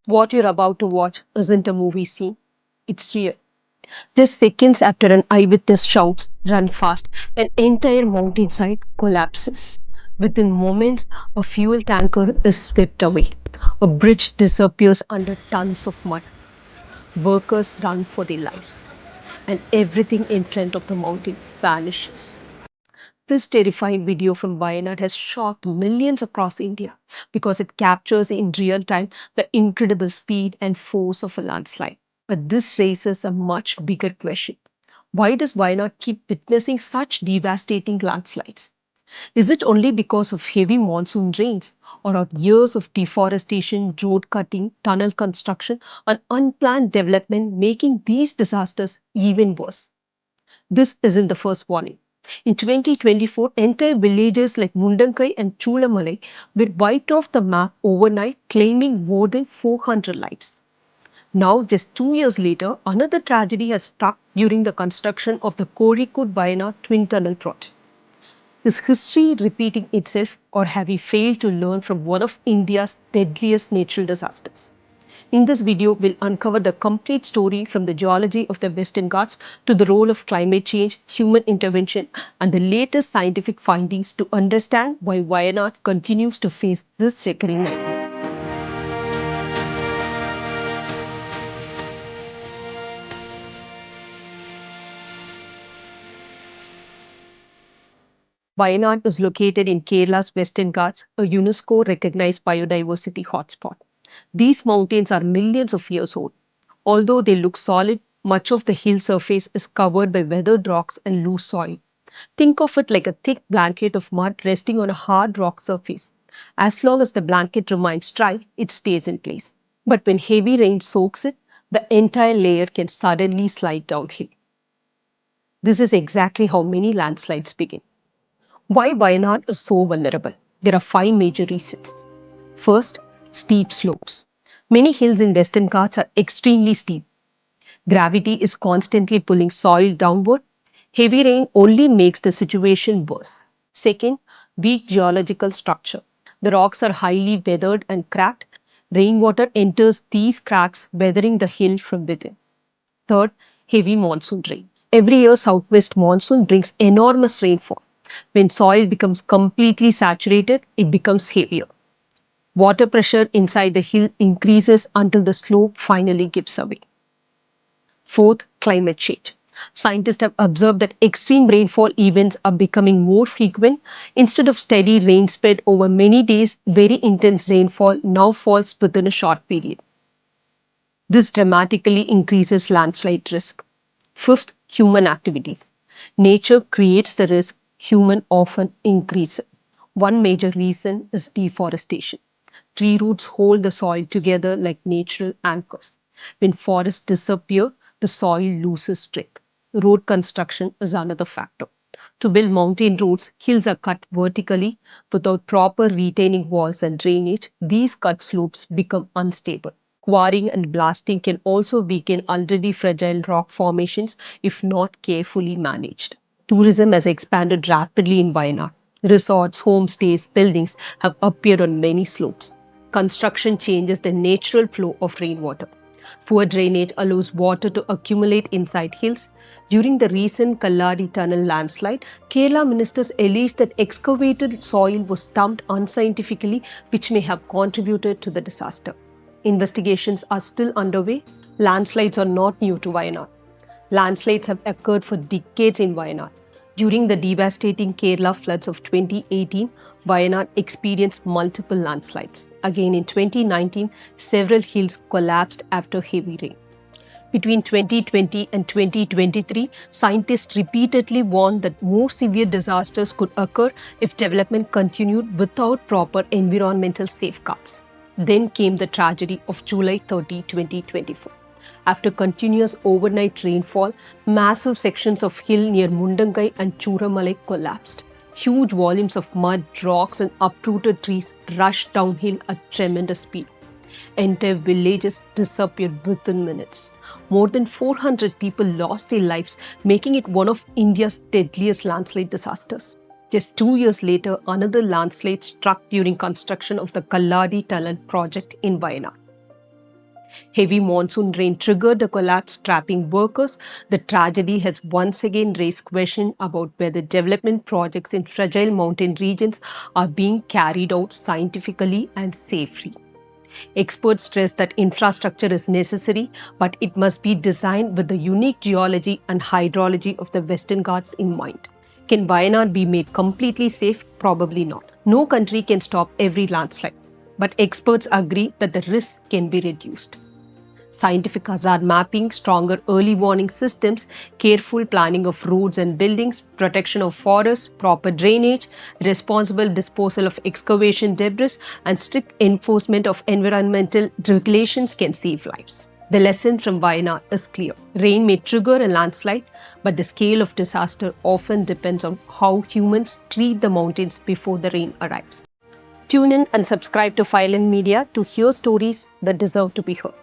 What you're about to watch isn't a movie scene, it's real. Just seconds after an eyewitness shouts, "Run fast," an entire mountainside collapses. Within moments, a fuel tanker is swept away. A bridge disappears under tons of mud. Workers run for their lives. And everything in front of the mountain vanishes. This terrifying video from Wayanad has shocked millions across India because it captures in real time the incredible speed and force of a landslide. But this raises a much bigger question. Why does Wayanad keep witnessing such devastating landslides? Is it only because of heavy monsoon rains, or are years of deforestation, road cutting, tunnel construction, and unplanned development making these disasters even worse? This isn't the first warning. In 2024, entire villages like Mundakkai and Chooralmala were wiped off the map overnight, claiming more than 400 lives. Now, just 2 years later, another tragedy has struck during the construction of the Kozhikode-Wayanad twin tunnel project. Is history repeating itself, or have we failed to learn from one of India's deadliest natural disasters? In this video, we'll uncover the complete story from the geology of the Western Ghats to the role of climate change, human intervention, and the latest scientific findings to understand why Wayanad continues to face this recurring nightmare. Wayanad is located in Kerala's Western Ghats, a UNESCO recognized biodiversity hotspot. These mountains are millions of years old. Although they look solid, much of the hill surface is covered by weathered rocks and loose soil. Think of it like a thick blanket of mud resting on a hard rock surface. As long as the blanket remains dry, it stays in place. But when heavy rain soaks it, the entire layer can suddenly slide downhill. This is exactly how many landslides begin. Why Wayanad is so vulnerable? There are five major reasons. First, steep slopes. Many hills in Western Ghats are extremely steep. Gravity is constantly pulling soil downward. Heavy rain only makes the situation worse. Second, weak geological structure. The rocks are highly weathered and cracked. Rainwater enters these cracks, weathering the hill from within. Third, heavy monsoon rain. Every year, southwest monsoon brings enormous rainfall. When soil becomes completely saturated, it becomes heavier. Water pressure inside the hill increases until the slope finally gives away. Fourth, climate change. Scientists have observed that extreme rainfall events are becoming more frequent. Instead of steady rain spread over many days, very intense rainfall now falls within a short period. This dramatically increases landslide risk. Fifth, human activities. Nature creates the risk, human often increase it. One major reason is deforestation. Tree roots hold the soil together like natural anchors. When forests disappear, the soil loses strength. Road construction is another factor. To build mountain roads, hills are cut vertically without proper retaining walls and drainage. These cut slopes become unstable. Quarrying and blasting can also weaken already fragile rock formations if not carefully managed. Tourism has expanded rapidly in Wayanad. Resorts, homestays, buildings have appeared on many slopes. Construction changes the natural flow of rainwater. Poor drainage allows water to accumulate inside hills. During the recent Kalladi Tunnel landslide, Kerala ministers alleged that excavated soil was dumped unscientifically, which may have contributed to the disaster. Investigations are still underway. Landslides are not new to Wayanad. Landslides have occurred for decades in Wayanad. During the devastating Kerala floods of 2018, Wayanad experienced multiple landslides. Again in 2019, several hills collapsed after heavy rain. Between 2020 and 2023, scientists repeatedly warned that more severe disasters could occur if development continued without proper environmental safeguards. Then came the tragedy of July 30, 2024. After continuous overnight rainfall, massive sections of hill near Mundakkai and Chooralmala collapsed. Huge volumes of mud, rocks, and uprooted trees rushed downhill at tremendous speed. Entire villages disappeared within minutes. More than 400 people lost their lives, making it one of India's deadliest landslide disasters. Just 2 years later, another landslide struck during construction of the Kalladi Tunnel project in Wayanad. Heavy monsoon rain triggered the collapse, trapping workers. The tragedy has once again raised questions about whether development projects in fragile mountain regions are being carried out scientifically and safely. Experts stress that infrastructure is necessary, but it must be designed with the unique geology and hydrology of the Western Ghats in mind. Can Wayanad be made completely safe? Probably not. No country can stop every landslide, but experts agree that the risks can be reduced. Scientific hazard mapping, stronger early warning systems, careful planning of roads and buildings, protection of forests, proper drainage, responsible disposal of excavation debris, and strict enforcement of environmental regulations can save lives. The lesson from Wayanad is clear. Rain may trigger a landslide, but the scale of disaster often depends on how humans treat the mountains before the rain arrives. Tune in and subscribe to Fireline Media to hear stories that deserve to be heard.